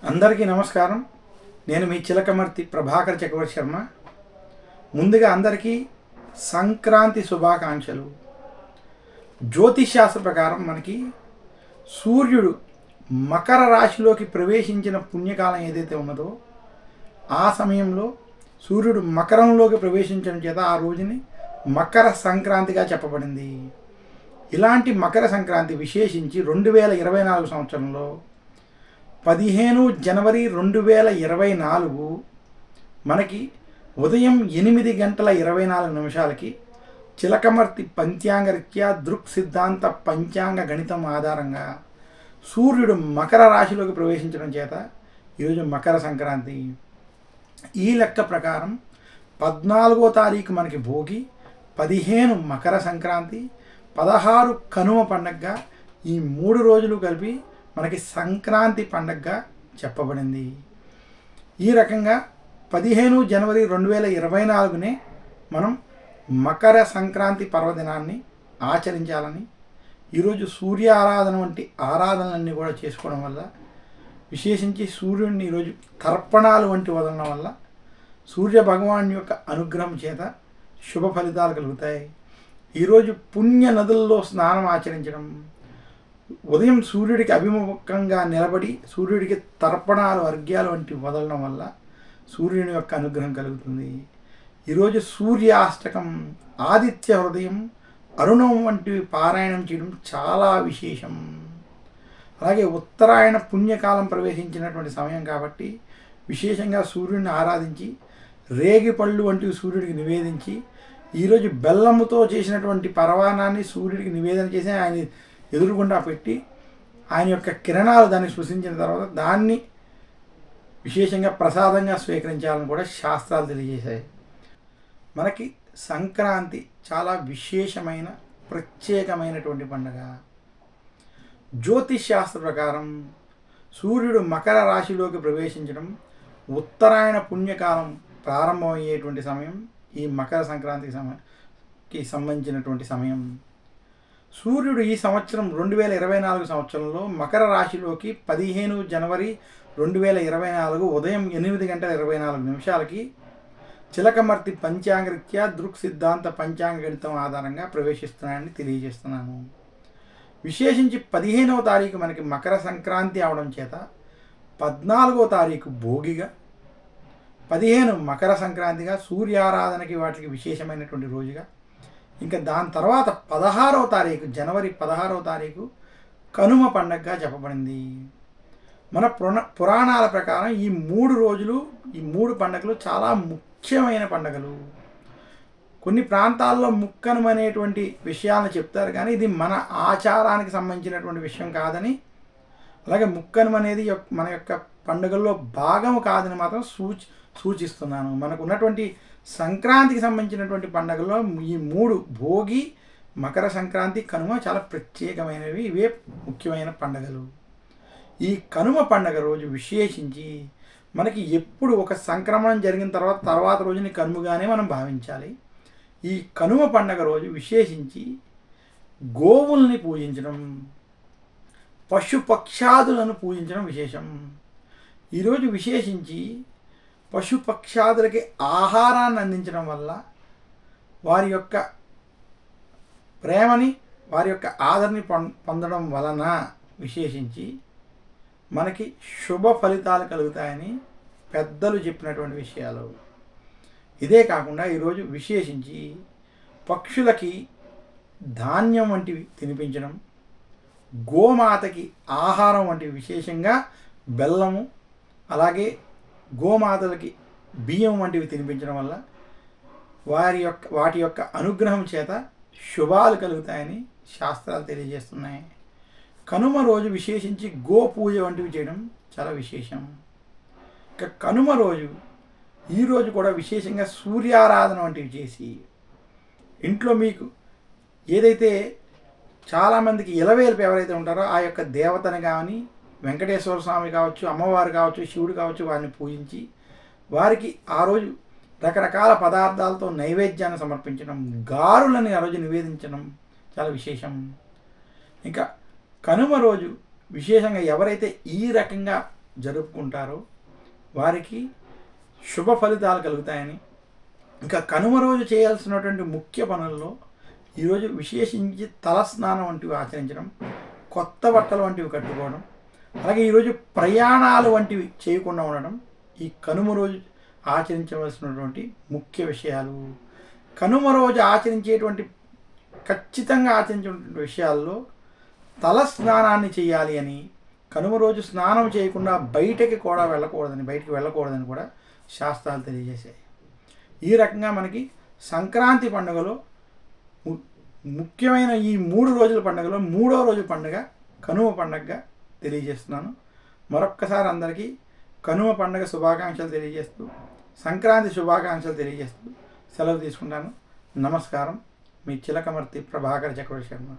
అందరికీ నమస్కారం. నేను మీ చిలకమర్తి ప్రభాకర్ చక్రవర్తి శర్మ. ముందుగా అందరికీ సంక్రాంతి శుభాకాంక్షలు. జ్యోతిషాస్త్ర ప్రకారం మనకి సూర్యుడు మకర రాశిలోకి ప్రవేశించిన పుణ్యకాలం ఏదైతే ఉన్నదో ఆ సమయంలో సూర్యుడు మకరంలోకి ప్రవేశించడం చేత ఆ రోజుని మకర సంక్రాంతిగా చెప్పబడింది. ఇలాంటి మకర సంక్రాంతి విశేషించి 2024 సంవత్సరంలో 15 జనవరి 2024 మనకి ఉదయం 8:24 చిలకమర్తి పంచాంగరీత్యా దృక్ సిద్ధాంత పంచాంగ గణితం ఆధారంగా సూర్యుడు మకర రాశిలోకి ప్రవేశించడం చేత ఈరోజు మకర సంక్రాంతి. ఈ లెక్క ప్రకారం 14వ తారీఖు మనకి భోగి, 15 మకర సంక్రాంతి, 16 కనుమ పండగగా ఈ 3 రోజులు కలిపి మనకి సంక్రాంతి పండగగా చెప్పబడింది. ఈ రకంగా 15 జనవరి 2024 మనం మకర సంక్రాంతి పర్వదినాన్ని ఆచరించాలని, ఈరోజు సూర్య ఆరాధన వంటి ఆరాధనలన్నీ కూడా చేసుకోవడం వల్ల, విశేషించి సూర్యుడిని ఈరోజు తర్పణాలు వంటి వదలడం వల్ల సూర్య భగవాన్ యొక్క అనుగ్రహం చేత శుభ ఫలితాలు కలుగుతాయి. ఈరోజు పుణ్య నదుల్లో స్నానం ఆచరించడం, ఉదయం సూర్యుడికి అభిముఖంగా నిలబడి సూర్యుడికి తర్పణాలు అర్ఘ్యాలు వంటి వదలడం వల్ల సూర్యుని యొక్క అనుగ్రహం కలుగుతుంది. ఈరోజు సూర్యాష్టకం, ఆదిత్య హృదయం, అరుణం వంటివి పారాయణం చేయడం చాలా విశేషం. అలాగే ఉత్తరాయణ పుణ్యకాలం ప్రవేశించినటువంటి సమయం కాబట్టి విశేషంగా సూర్యుడిని ఆరాధించి రేగిపళ్ళు వంటివి సూర్యుడికి నివేదించి, ఈరోజు బెల్లముతో చేసినటువంటి పరవానాన్ని సూర్యుడికి నివేదన చేసి ఆయన ఎదురుగుండా పెట్టి ఆయన యొక్క కిరణాలు దాన్ని స్పృశించిన తర్వాత దాన్ని విశేషంగా ప్రసాదంగా స్వీకరించాలని కూడా శాస్త్రాలు తెలియజేశాయి. మనకి సంక్రాంతి చాలా విశేషమైన ప్రత్యేకమైనటువంటి పండుగ. జ్యోతిష్ శాస్త్ర ప్రకారం సూర్యుడు మకర రాశిలోకి ప్రవేశించడం, ఉత్తరాయణ పుణ్యకాలం ప్రారంభమయ్యేటువంటి సమయం ఈ మకర సంక్రాంతికి సంబంధించినటువంటి సమయం. సూర్యుడు ఈ సంవత్సరం 2024 సంవత్సరంలో మకర రాశిలోకి 15 జనవరి 2024 ఉదయం 8:24 చిలకమర్తి పంచాంగరీత్యా దృక్ సిద్ధాంత పంచాంగ గణితం ఆధారంగా ప్రవేశిస్తున్నాయని తెలియజేస్తున్నాను. విశేషించి 15వ తారీఖు మనకి మకర సంక్రాంతి అవడం చేత 14వ తారీఖు భోగిగా, 15 మకర సంక్రాంతిగా, సూర్యారాధనకి వాటికి విశేషమైనటువంటి రోజుగా, ఇంకా దాని తర్వాత 16వ తారీఖు జనవరి 16వ తారీఖు కనుమ పండగగా చెప్పబడింది. మన పురాణాల ప్రకారం ఈ 3 రోజులు, ఈ 3 పండుగలు చాలా ముఖ్యమైన పండుగలు. కొన్ని ప్రాంతాల్లో ముక్కనుమ అనేటువంటి విషయాలను చెప్తారు, కానీ ఇది మన ఆచారానికి సంబంధించినటువంటి విషయం కాదని, అలాగే ముక్కనుమ అనేది మన యొక్క పండుగల్లో భాగము కాదని మాత్రం సూచిస్తున్నాను. మనకు ఉన్నటువంటి సంక్రాంతికి సంబంధించినటువంటి పండుగల్లో ఈ 3 భోగి, మకర సంక్రాంతి, కనుమ చాలా ప్రత్యేకమైనవి. ఇవే ముఖ్యమైన పండుగలు. ఈ కనుమ పండుగ రోజు విశేషించి మనకి ఎప్పుడు ఒక సంక్రమణం జరిగిన తర్వాత రోజుని కనుమగానే మనం భావించాలి. ఈ కనుమ పండుగ రోజు విశేషించి గోవుల్ని పూజించడం, పశుపక్షాదులను పూజించడం విశేషం. ఈరోజు విశేషించి పశుపక్షాదులకి ఆహారాన్ని అందించడం వల్ల వారి యొక్క ప్రేమని, వారి యొక్క ఆదరణని పొందడం వలన విశేషించి మనకి శుభ ఫలితాలు కలుగుతాయని పెద్దలు చెప్పినటువంటి విషయాలు. ఇదే కాకుండా ఈరోజు విశేషించి పక్షులకి ధాన్యం వంటివి తినిపించడం, గోమాతకి ఆహారం వంటివి, విశేషంగా బెల్లము, అలాగే గోమాతలకి బియ్యం వంటివి తినిపించడం వల్ల వాటి యొక్క అనుగ్రహం చేత శుభాలు కలుగుతాయని శాస్త్రాలు తెలియజేస్తున్నాయి. కనుమ రోజు విశేషించి గో పూజ వంటివి చేయడం చాలా విశేషం. ఇక కనుమ రోజు ఈరోజు కూడా విశేషంగా సూర్యారాధన వంటివి చేసి ఇంట్లో మీకు ఏదైతే చాలామందికి ఇలవేల్పు ఎవరైతే ఉంటారో ఆ యొక్క దేవతని కానీ, వెంకటేశ్వర స్వామి కావచ్చు, అమ్మవారు కావచ్చు, శివుడు కావచ్చు, వారిని పూజించి వారికి ఆ రోజు రకరకాల పదార్థాలతో నైవేద్యాన్ని సమర్పించడం, గారులని ఆ రోజు నివేదించడం చాలా విశేషం. ఇంకా కనుమ రోజు విశేషంగా ఎవరైతే ఈ రకంగా జరుపుకుంటారో వారికి శుభ ఫలితాలు కలుగుతాయని, ఇంకా కనుమ రోజు చేయాల్సినటువంటి ముఖ్య పనుల్లో ఈరోజు విశేషించి తలస్నానం వంటివి ఆచరించడం, కొత్త బట్టలు వంటివి కట్టుకోవడం, అలాగే ఈరోజు ప్రయాణాలు వంటివి చేయకుండా ఉండడం ఈ కనుమ రోజు ఆచరించవలసినటువంటి ముఖ్య విషయాలు. కనుమ రోజు ఖచ్చితంగా ఆచరించేటువంటి విషయాల్లో తల స్నానాన్ని చేయాలి అని, కనుమ రోజు స్నానం చేయకుండా బయటికి వెళ్ళకూడదని కూడా శాస్త్రాలు తెలియజేశాయి. ఈ రకంగా మనకి సంక్రాంతి పండుగలో ముఖ్యమైన ఈ 3 రోజుల పండుగలో 3వ రోజు పండుగ కనుమ పండుగగా తెలియజేస్తున్నాను. మరొక్కసారి అందరికీ కనుమ పండుగ శుభాకాంక్షలు తెలియజేస్తూ, సంక్రాంతి శుభాకాంక్షలు తెలియజేస్తూ సెలవు తీసుకుంటాను. నమస్కారం. మీ చిలకమర్తి ప్రభాకర్ చక్రవర్తి శర్మ.